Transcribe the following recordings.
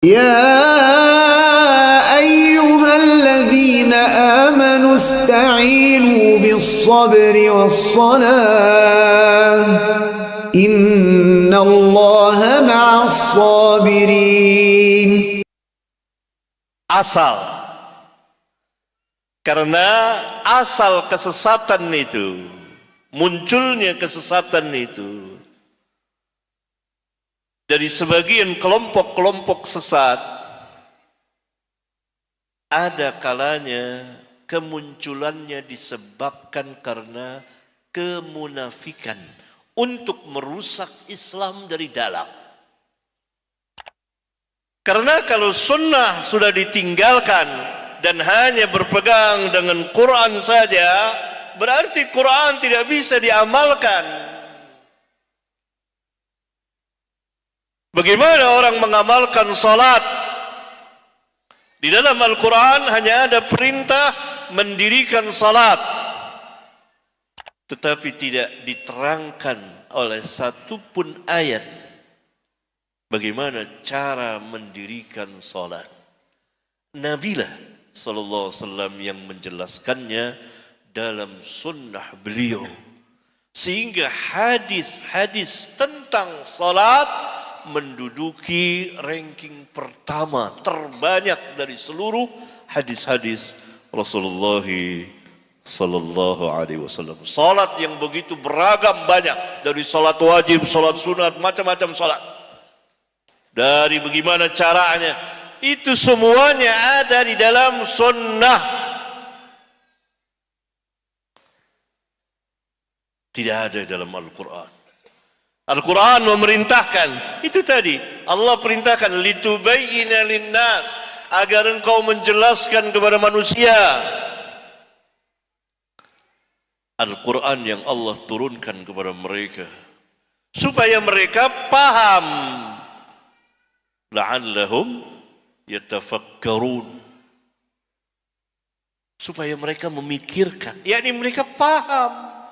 يا أيها الذين آمنوا استعينوا بالصبر والصلاة إن الله مع الصابرين. Asal, karena asal kesesatan itu, munculnya kesesatan itu dari sebagian kelompok-kelompok sesat, ada kalanya kemunculannya disebabkan karena kemunafikan untuk merusak Islam dari dalam. Karena kalau sunnah sudah ditinggalkan dan hanya berpegang dengan Quran saja, berarti Quran tidak bisa diamalkan. Bagaimana orang mengamalkan salat? Di dalam Al-Quran hanya ada perintah mendirikan salat, tetapi tidak diterangkan oleh satupun ayat bagaimana cara mendirikan salat. Nabilah sallallahu alaihi wasallam yang menjelaskannya dalam sunnah beliau, sehingga hadis-hadis tentang salat menduduki ranking pertama terbanyak dari seluruh hadis-hadis Rasulullah sallallahu alaihi wasallam. Salat yang begitu beragam banyak, dari salat wajib, salat sunat, macam-macam salat. Dari bagaimana caranya, itu semuanya ada di dalam sunnah. Tidak ada dalam Al-Quran. Al-Quran memerintahkan, itu tadi, Allah perintahkan, litubayyina linnas, agar engkau menjelaskan kepada manusia. Al-Quran yang Allah turunkan kepada mereka, supaya mereka paham. La'allahum yatafakkarun, supaya mereka memikirkan, yakni mereka paham.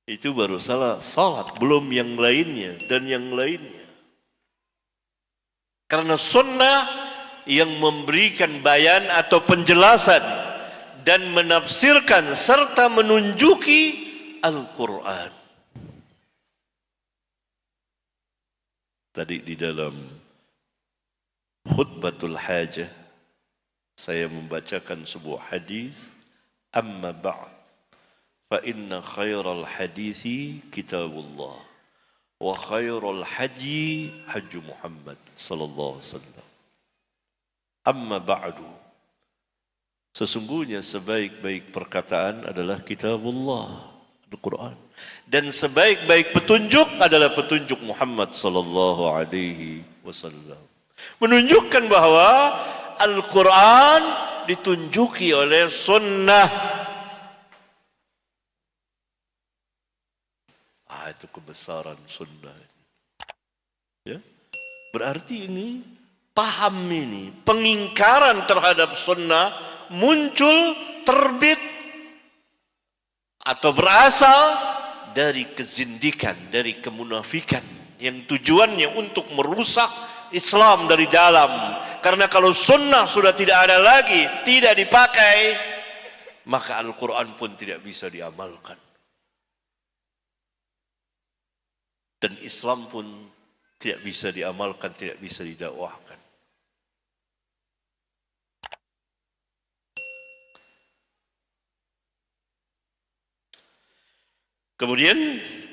Itu baru salat, belum yang lainnya dan yang lainnya. Karena sunnah yang memberikan bayan atau penjelasan dan menafsirkan serta menunjuki Al-Quran. Tadi di dalam khutbatul hajah saya membacakan sebuah hadis, amma ba'd fa inna khairal hadisi kitabullah wa khairul haji haji Muhammad sallallahu alaihi wasallam. Amma ba'du, sesungguhnya sebaik-baik perkataan adalah kitabullah, Al-Quran, dan sebaik-baik petunjuk adalah petunjuk Muhammad sallallahu alaihi wasallam. Menunjukkan bahwa Al-Quran ditunjuki oleh sunnah. Itu kebesaran sunnah. Ya? Berarti ini, paham ini, pengingkaran terhadap sunnah muncul, terbit atau berasal dari kezindikan, dari kemunafikan yang tujuannya untuk merusak Islam dari dalam. Karena kalau sunnah sudah tidak ada lagi, tidak dipakai, maka Al-Quran pun tidak bisa diamalkan. Dan Islam pun tidak bisa diamalkan, tidak bisa didakwahkan. Kemudian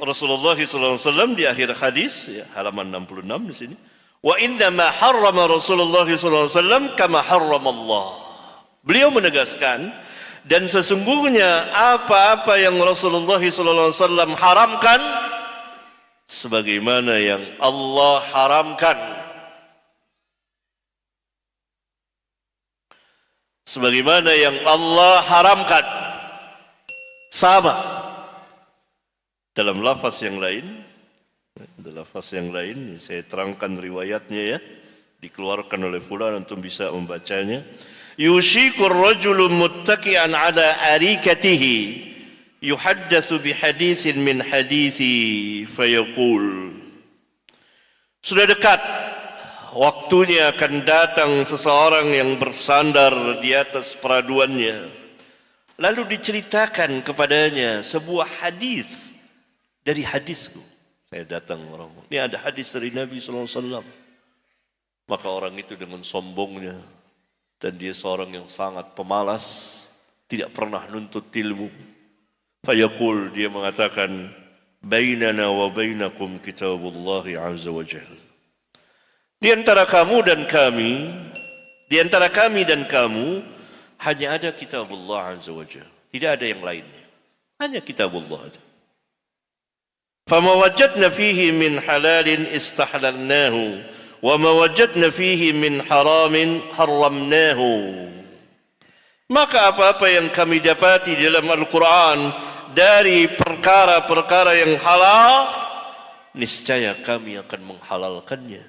Rasulullah SAW di akhir hadis, ya, halaman 66 di sini, wa inna ma harrama Rasulullah SAW kama harrama Allah. Beliau menegaskan, dan sesungguhnya apa-apa yang Rasulullah SAW haramkan, sebagaimana yang Allah haramkan. Sebagaimana yang Allah haramkan. Sama. Dalam lafaz yang lain, saya terangkan riwayatnya ya, dikeluarkan oleh fulan, antum bisa membacanya. Yushikur rajulu muttaki'an ala arikatihi yuhaddatsu bihaditsin min hadithi fayaqul Sudah dekat waktunya akan datang seseorang yang bersandar di atas peraduannya. Lalu diceritakan kepadanya sebuah hadis dari hadisku. Saya datang orang, ini ada hadis dari Nabi SAW. Maka orang itu dengan sombongnya, dan dia seorang yang sangat pemalas, tidak pernah nuntut ilmu. Fayaqul, dia mengatakan, bainana wa bainakum kitabullahi azza wa jalla. Di antara kamu dan kami, di antara kami dan kamu, hanya ada kitabullah azza wa jalla. Tidak ada yang lainnya. Hanya kitabullah saja. فَمَا وَجَدْنَا فِيهِ مِنْ حَلَالٍ إِسْتَحْلَلْنَاهُ وَمَا وَجَدْنَا فِيهِ مِنْ حَرَامٍ حَرَّمْنَاهُ. Maka apa-apa yang kami dapati dalam Al-Quran dari perkara-perkara yang halal, niscaya kami akan menghalalkannya.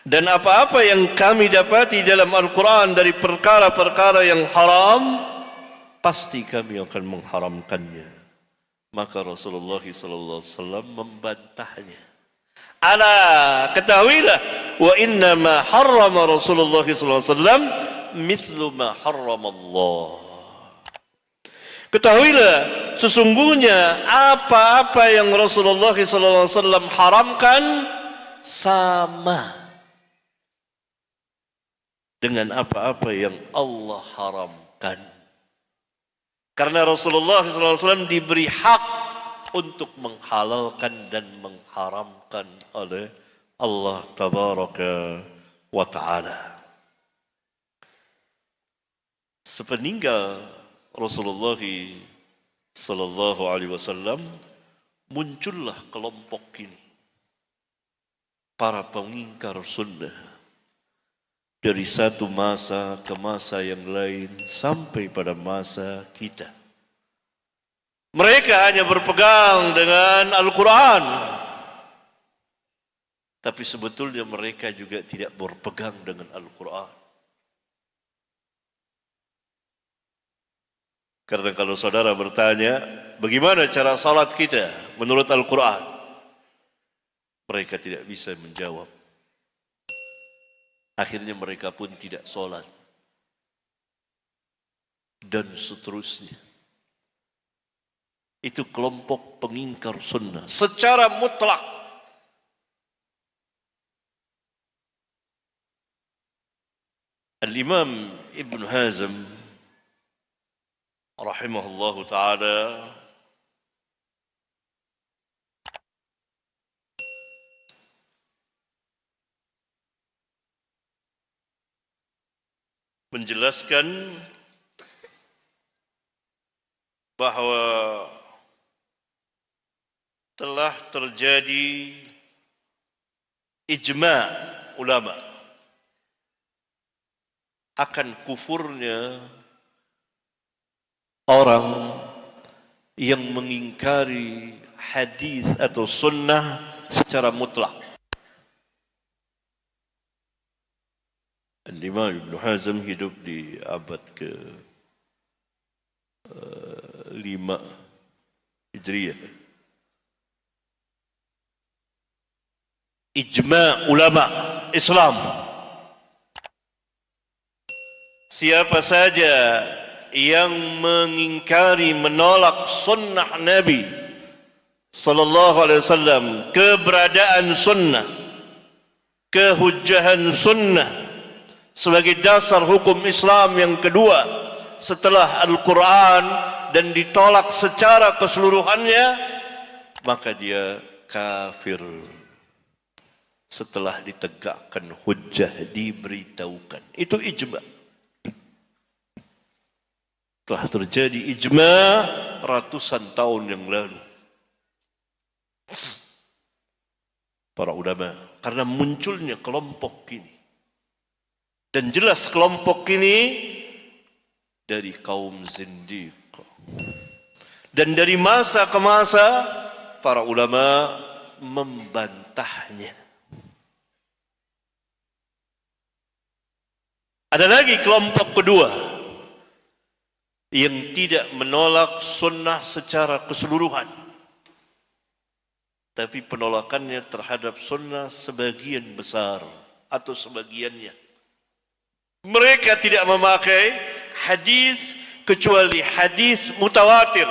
Dan apa-apa yang kami dapati dalam Al-Quran dari perkara-perkara yang haram, pasti kami akan mengharamkannya. Maka Rasulullah SAW membantahnya. Ala, ketahuilah, wa inna ma harrama Rasulullah SAW mithlu ma harrama Allah. Ketahuilah, sesungguhnya apa-apa yang Rasulullah SAW haramkan sama dengan apa-apa yang Allah haramkan. Karena Rasulullah SAW diberi hak untuk menghalalkan dan mengharamkan oleh Allah Tabaraka wa Ta'ala. Sepeninggal Rasulullah SAW, muncullah kelompok ini, para pengingkar sunnah. Dari satu masa ke masa yang lain sampai pada masa kita. Mereka hanya berpegang dengan Al-Quran. Tapi sebetulnya mereka juga tidak berpegang dengan Al-Quran. Karena kalau saudara bertanya, bagaimana cara salat kita menurut Al-Quran? Mereka tidak bisa menjawab. Akhirnya mereka pun tidak sholat. Dan seterusnya. Itu kelompok pengingkar sunnah. Secara mutlak. Al-Imam Ibn Hazm rahimahullahu ta'ala menjelaskan bahwa telah terjadi ijma' ulama akan kufurnya orang yang mengingkari hadis atau sunnah secara mutlak. Al-Imam Ibn Hazm hidup di abad ke-5 Hijriyah. Ijma' ulama Islam. Siapa saja yang mengingkari, menolak sunnah Nabi sallallahu alaihi wasallam, keberadaan sunnah, kehujjahan sunnah sebagai dasar hukum Islam yang kedua setelah Al-Quran dan ditolak secara keseluruhannya, maka dia kafir setelah ditegakkan hujjah, diberitahukan. Itu ijma'. Telah terjadi ijma' ratusan tahun yang lalu. Para ulama, karena munculnya kelompok ini. Dan jelas kelompok ini dari kaum zindiq. Dan dari masa ke masa para ulama membantahnya. Ada lagi kelompok kedua yang tidak menolak sunnah secara keseluruhan, tapi penolakannya terhadap sunnah sebagian besar atau sebagiannya. Mereka tidak memakai hadis kecuali hadis mutawatir.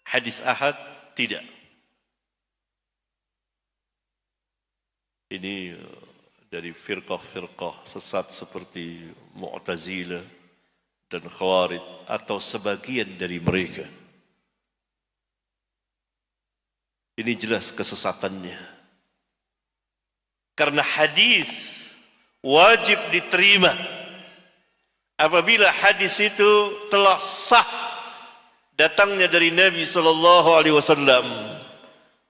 Hadis ahad tidak. Ini dari firqah-firqah sesat seperti Mu'tazilah dan Khawarij atau sebagian dari mereka. Ini jelas kesesatannya. Karena hadis wajib diterima apabila hadis itu telah sah datangnya dari Nabi sallallahu alaihi wasallam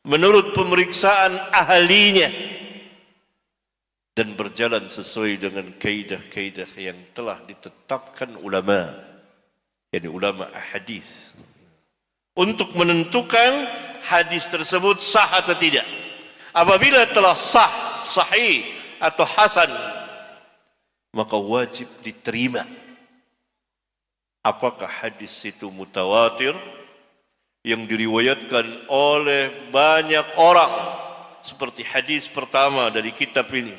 menurut pemeriksaan ahlinya dan berjalan sesuai dengan kaidah-kaidah yang telah ditetapkan ulama, yakni ulama hadis, untuk menentukan hadis tersebut sah atau tidak. Apabila telah sah, sahih atau hasan, maka wajib diterima. Apakah hadis itu mutawatir yang diriwayatkan oleh banyak orang, seperti hadis pertama dari kitab ini,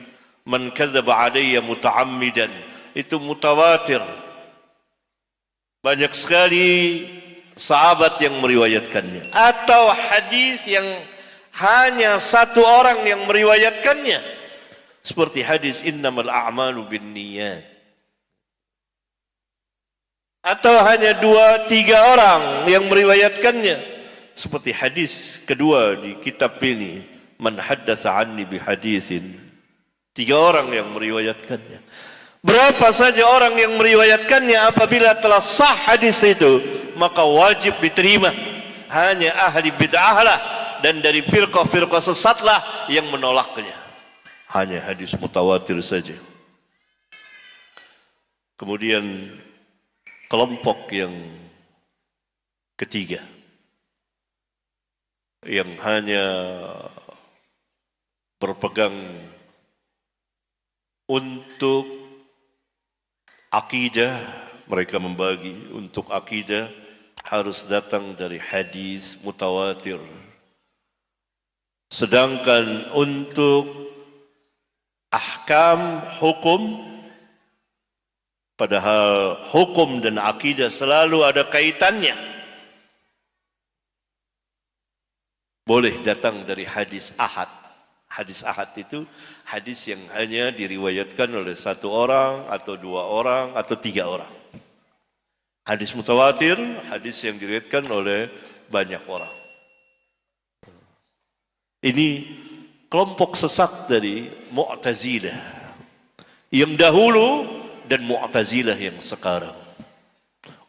man kadzaba alayya muta'ammidan, itu mutawatir. Banyak sekali sahabat yang meriwayatkannya, atau hadis yang hanya satu orang yang meriwayatkannya, seperti hadis innamal a'malu binniyat, atau hanya 2-3 orang yang meriwayatkannya, seperti hadis kedua di kitab ini, man haddatsa anni bihaditsin, 3 orang yang meriwayatkannya. Berapa saja orang yang meriwayatkannya, apabila telah sah hadis itu, maka wajib diterima. Hanya ahli bid'ahlah dan dari firqah-firqah sesatlah yang menolaknya. Hanya hadis mutawatir saja. Kemudian kelompok yang ketiga, yang hanya berpegang untuk akidah, mereka membagi untuk akidah harus datang dari hadis mutawatir. Sedangkan untuk ahkam hukum, padahal hukum dan akidah selalu ada kaitannya, boleh datang dari hadis ahad. Hadis ahad itu hadis yang hanya diriwayatkan oleh 1 orang atau 2 orang atau 3 orang. Hadis mutawatir, hadis yang diriwayatkan oleh banyak orang. Ini kelompok sesat dari Mu'tazilah yang dahulu dan Mu'tazilah yang sekarang.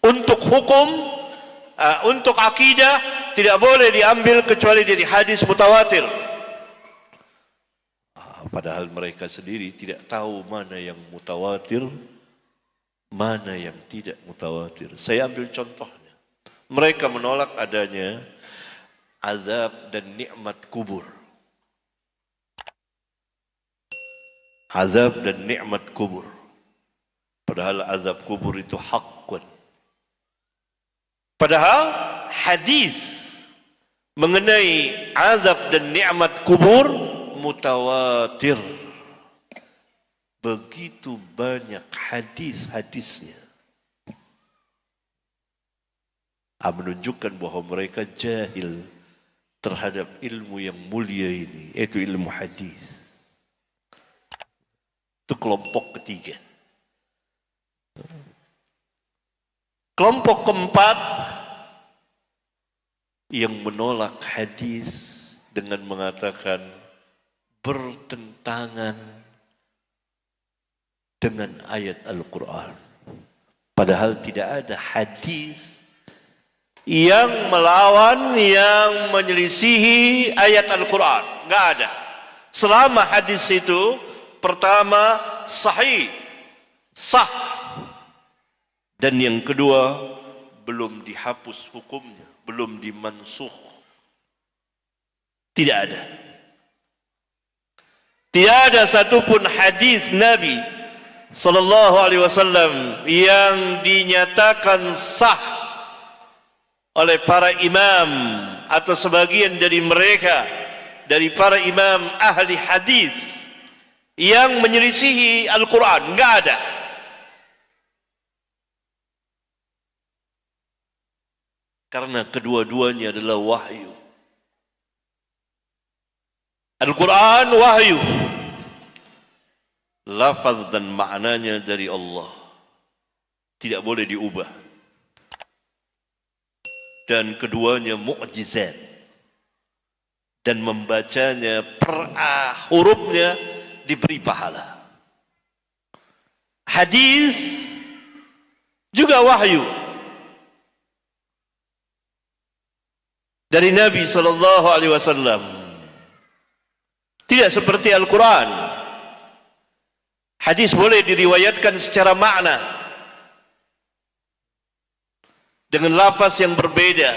Untuk hukum, untuk akidah tidak boleh diambil kecuali dari hadis mutawatir. Padahal mereka sendiri tidak tahu mana yang mutawatir, mana yang tidak mutawatir. Saya ambil contohnya. Mereka menolak adanya azab dan nikmat kubur. Azab dan nikmat kubur. Padahal azab kubur itu hakun. Padahal hadis mengenai azab dan nikmat kubur mutawatir. Begitu banyak hadis-hadisnya. Menunjukkan bahwa mereka jahil terhadap ilmu yang mulia ini, yaitu ilmu hadis. Itu kelompok ketiga. Kelompok keempat yang menolak hadis dengan mengatakan bertentangan dengan ayat Al-Quran. Padahal tidak ada hadis yang melawan, yang menyelisihi ayat Al-Quran. Enggak ada. Selama hadis itu pertama sahih, sah, dan yang kedua belum dihapus hukumnya, belum dimansukh. Tidak ada. Tidak ada satupun hadis Nabi sallallahu alaihi wasallam yang dinyatakan sah oleh para imam atau sebagian dari mereka dari para imam ahli hadis yang menyelisihi Al-Quran. Enggak ada. Karena kedua-duanya adalah wahyu. Al-Quran wahyu, lafaz dan maknanya dari Allah, tidak boleh diubah. Dan keduanya mukjizat, dan membacanya per hurufnya diberi pahala. Hadis juga wahyu dari Nabi sallallahu alaihi wasallam. Tidak seperti Al-Quran. Hadis boleh diriwayatkan secara makna dengan lafaz yang berbeda.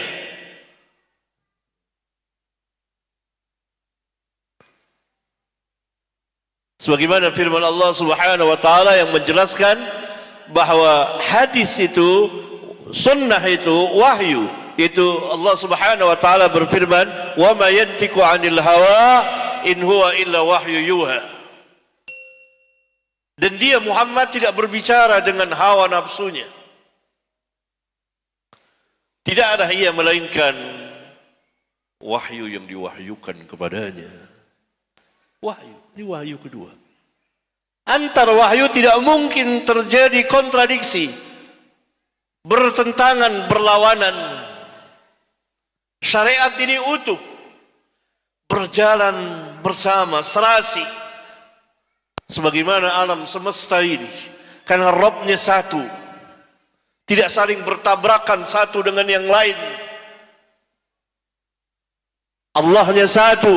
Sebagaimana firman Allah Subhanahu wa taala yang menjelaskan bahwa hadis itu, sunnah itu wahyu. Itu Allah Subhanahu wa taala berfirman, "Wa ma yantiqu 'anil hawa in huwa illa wahyu yuha." Dan dia Muhammad tidak berbicara dengan hawa nafsunya. Tidak ada ia melainkan wahyu yang diwahyukan kepadanya. Wahyu, ini wahyu kedua. Antar wahyu tidak mungkin terjadi kontradiksi, bertentangan, berlawanan. Syariat ini utuh, berjalan bersama, serasi. Sebagaimana alam semesta ini, karena Rabbnya satu, tidak saling bertabrakan satu dengan yang lain. Allahnya satu.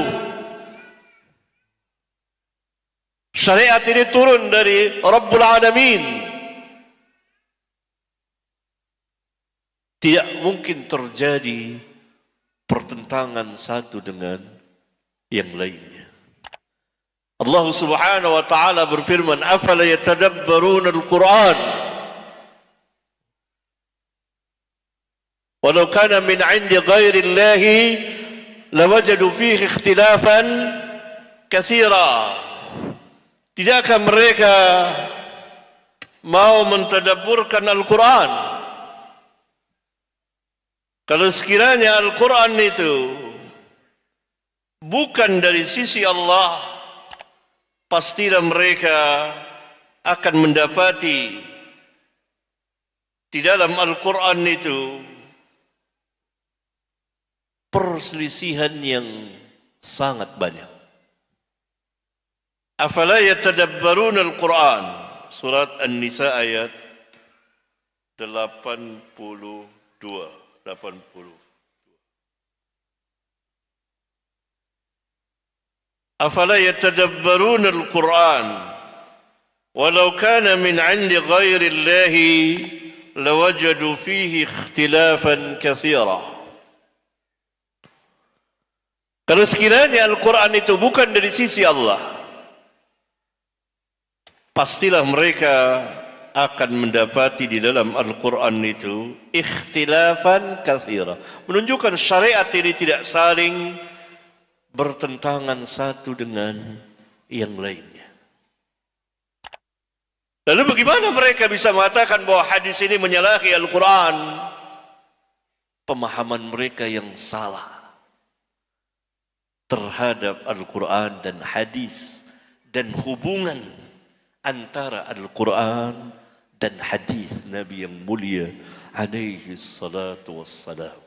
Syariat ini turun dari Rabbul Alamin. Tidak mungkin terjadi pertentangan satu dengan yang lainnya. Allah Subhanahu wa taala berfirman, "Afala yatadabbaruna al-Qur'an? Walau kana min 'indi ghairi Allah lawajadu fihi ikhtilafan katsira." Tidakkah mereka mau mentadabburkan Al-Quran? Kalau sekiranya Al-Quran itu bukan dari sisi Allah, pastilah mereka akan mendapati di dalam Al-Quran itu perselisihan yang sangat banyak. Afala yatadabbaruna al-Quran, surat An-Nisa ayat 82. Afala yatadabbaruna al-Quran walau kana min 'indi ghairi Allah lawajadu fihi ikhtilafan katsira. Kalau sekiranya Al-Quran itu bukan dari sisi Allah, pastilah mereka akan mendapati di dalam Al-Quran itu ikhtilafan katsira, menunjukkan syariat ini tidak saling bertentangan satu dengan yang lainnya. Lalu bagaimana mereka bisa mengatakan bahwa hadis ini menyalahi Al-Quran? Pemahaman mereka yang salah terhadap Al-Quran dan hadis, dan hubungan antara Al-Quran dan hadis Nabi yang mulia alaihi salatu wassalam.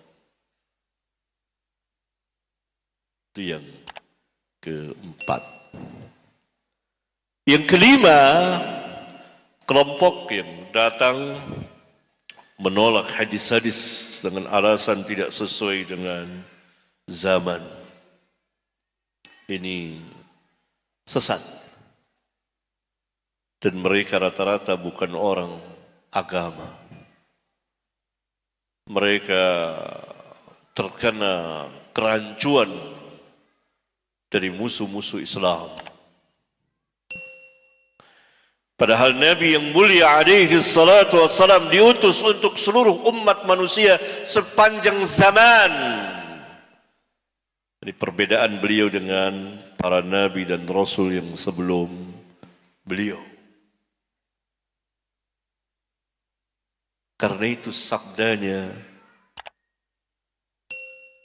Itu yang keempat. Yang kelima, kelompok yang datang menolak hadis-hadis dengan alasan tidak sesuai dengan zaman. Ini sesat. Dan mereka rata-rata bukan orang agama. Mereka terkena kerancuan dari musuh-musuh Islam. Padahal Nabi yang mulia alaihi salatu wassalam diutus untuk seluruh umat manusia sepanjang zaman. Jadi perbedaan beliau dengan para nabi dan rasul yang sebelum beliau. Karena itu sabdanya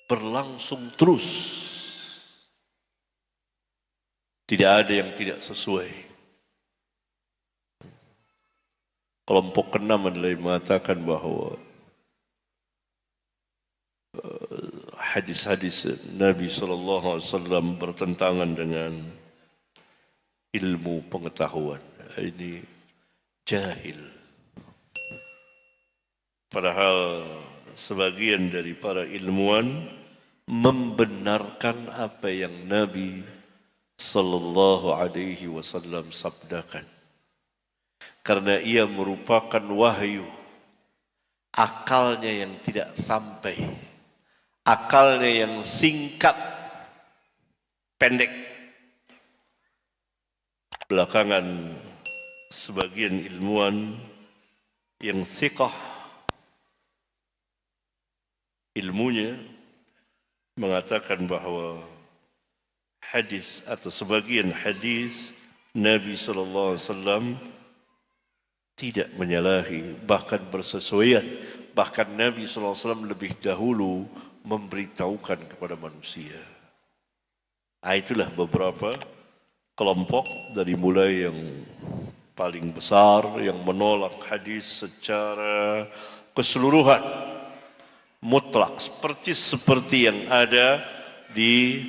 berlangsung terus. Tidak ada yang tidak sesuai. Kelompok keenam adalah yang mengatakan bahwa hadis-hadis Nabi SAW bertentangan dengan ilmu pengetahuan. Ini jahil. Padahal sebagian dari para ilmuwan membenarkan apa yang Nabi SAW sabdakan. Karena ia merupakan wahyu, akalnya yang tidak sampai, akalnya yang singkat, pendek. Belakangan sebagian ilmuwan yang thiqah ilmunya mengatakan bahwa hadis atau sebagian hadis Nabi SAW tidak menyalahi, bahkan bersesuaian. Bahkan Nabi SAW lebih dahulu memberitahukan kepada manusia. Itulah beberapa kelompok dari mulai yang paling besar yang menolak hadis secara keseluruhan, mutlak, seperti yang ada di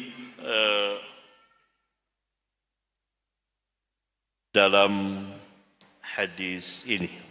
dalam hadis ini.